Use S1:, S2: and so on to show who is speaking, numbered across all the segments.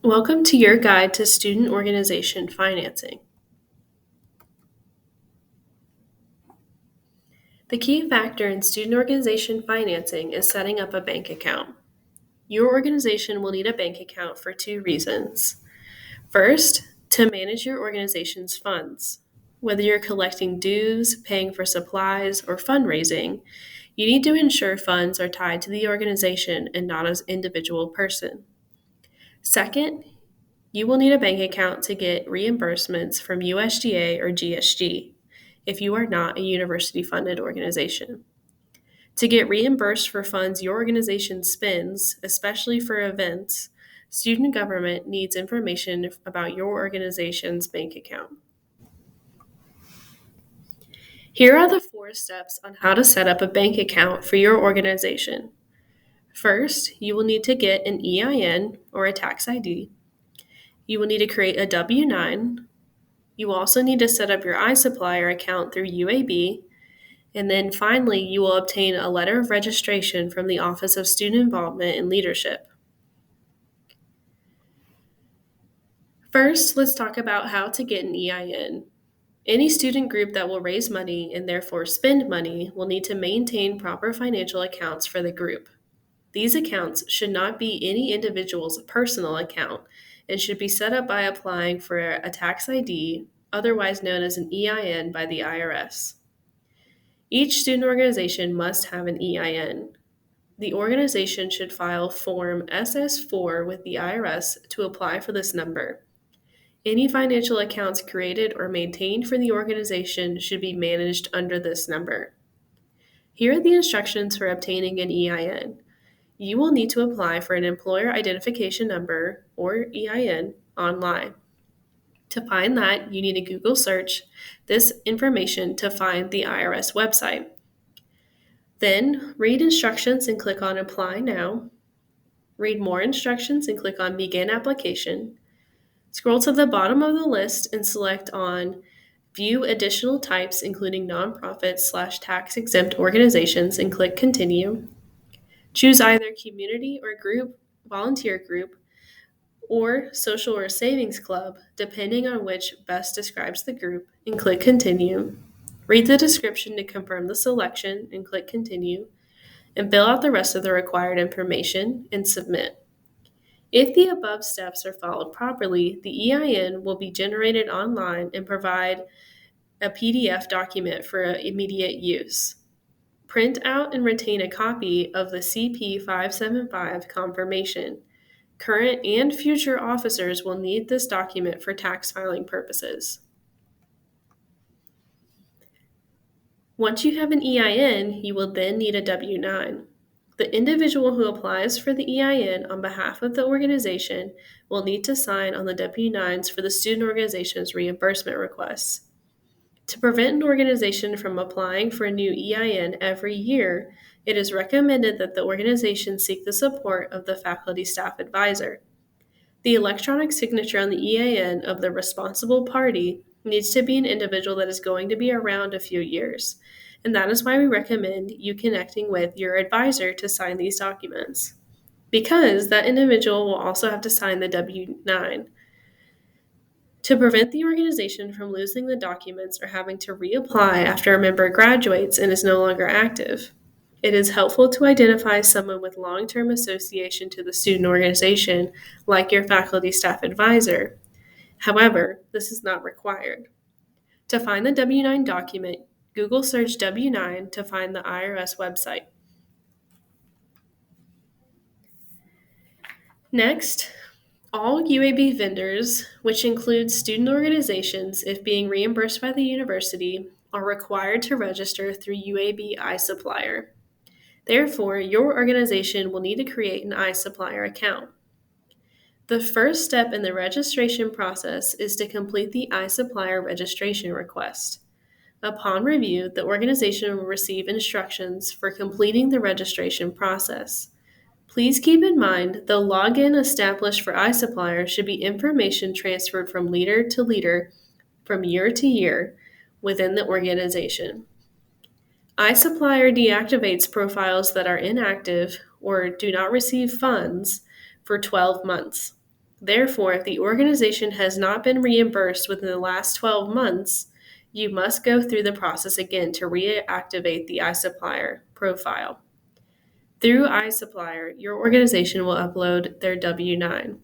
S1: Welcome to your guide to student organization financing. The key factor in student organization financing is setting up a bank account. Your organization will need a bank account for two reasons. First, to manage your organization's funds. Whether you're collecting dues, paying for supplies, or fundraising, you need to ensure funds are tied to the organization and not as individual person. Second, you will need a bank account to get reimbursements from USDA or GSG if you are not a university funded organization. To get reimbursed for funds your organization spends, especially for events, student government needs information about your organization's bank account. Here are the 4 steps on how to set up a bank account for your organization. First, you will need to get an EIN or a tax ID. You will need to create a W-9. You also need to set up your iSupplier account through UAB. And then finally, you will obtain a letter of registration from the Office of Student Involvement and Leadership. First, let's talk about how to get an EIN. Any student group that will raise money and therefore spend money will need to maintain proper financial accounts for the group. These accounts should not be any individual's personal account and should be set up by applying for a tax ID, otherwise known as an EIN, by the IRS. Each student organization must have an EIN. The organization should file Form SS4 with the IRS to apply for this number. Any financial accounts created or maintained for the organization should be managed under this number. Here are the instructions for obtaining an EIN. You will need to apply for an employer identification number, or EIN, online. To find that, you need to Google search this information to find the IRS website. Then, read instructions and click on Apply Now. Read more instructions and click on Begin Application. Scroll to the bottom of the list and select on View Additional Types, including nonprofit/tax-exempt organizations, and click Continue. Choose either community or group, volunteer group, or social or savings club, depending on which best describes the group, and click Continue. Read the description to confirm the selection and click Continue, and fill out the rest of the required information and submit. If the above steps are followed properly, the EIN will be generated online and provide a PDF document for immediate use. Print out and retain a copy of the CP 575 confirmation. Current and future officers will need this document for tax filing purposes. Once you have an EIN, you will then need a W-9. The individual who applies for the EIN on behalf of the organization will need to sign on the W-9s for the student organization's reimbursement requests. To prevent an organization from applying for a new EIN every year, it is recommended that the organization seek the support of the faculty staff advisor. The electronic signature on the EIN of the responsible party needs to be an individual that is going to be around a few years, and that is why we recommend you connecting with your advisor to sign these documents, because that individual will also have to sign the W-9. To prevent the organization from losing the documents or having to reapply after a member graduates and is no longer active, it is helpful to identify someone with long-term association to the student organization, like your faculty staff advisor. However, this is not required. To find the W-9 document, Google search W-9 to find the IRS website. Next, all UAB vendors, which includes student organizations if being reimbursed by the university, are required to register through UAB iSupplier. Therefore, your organization will need to create an iSupplier account. The first step in the registration process is to complete the iSupplier registration request. Upon review, the organization will receive instructions for completing the registration process. Please keep in mind the login established for iSupplier should be information transferred from leader to leader from year to year within the organization. iSupplier deactivates profiles that are inactive or do not receive funds for 12 months. Therefore, if the organization has not been reimbursed within the last 12 months, you must go through the process again to reactivate the iSupplier profile. Through iSupplier, your organization will upload their W-9.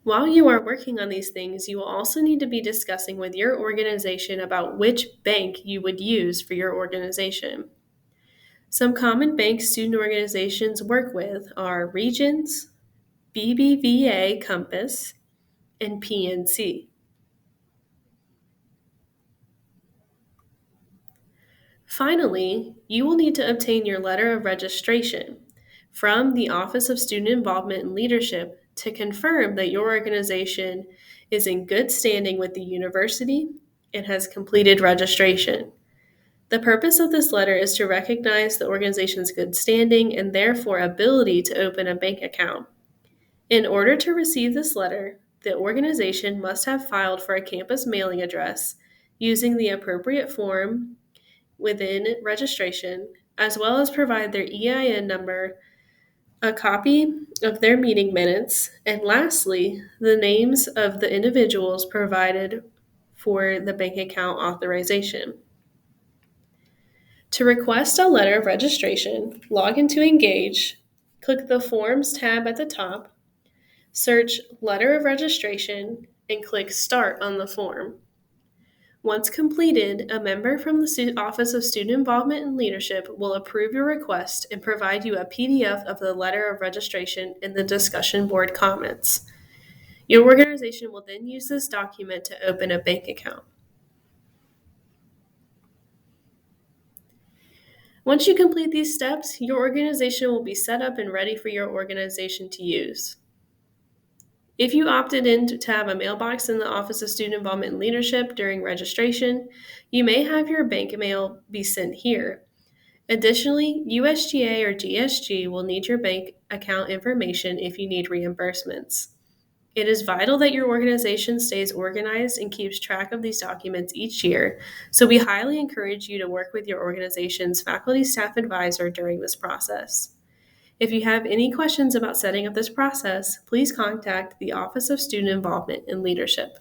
S1: While you are working on these things, you will also need to be discussing with your organization about which bank you would use for your organization. Some common banks student organizations work with are Regions, BBVA Compass, and PNC. Finally, you will need to obtain your letter of registration from the Office of Student Involvement and Leadership to confirm that your organization is in good standing with the university and has completed registration. The purpose of this letter is to recognize the organization's good standing and therefore ability to open a bank account. In order to receive this letter, the organization must have filed for a campus mailing address using the appropriate form within registration, as well as provide their EIN number, a copy of their meeting minutes, and lastly, the names of the individuals provided for the bank account authorization. To request a letter of registration, log into Engage, click the Forms tab at the top, search Letter of Registration, and click Start on the form. Once completed, a member from the Office of Student Involvement and Leadership will approve your request and provide you a PDF of the letter of registration in the discussion board comments. Your organization will then use this document to open a bank account. Once you complete these steps, your organization will be set up and ready for your organization to use. If you opted in to have a mailbox in the Office of Student Involvement and Leadership during registration, you may have your bank mail be sent here. Additionally, USGA or GSG will need your bank account information if you need reimbursements. It is vital that your organization stays organized and keeps track of these documents each year, so we highly encourage you to work with your organization's faculty staff advisor during this process. If you have any questions about setting up this process, please contact the Office of Student Involvement and Leadership.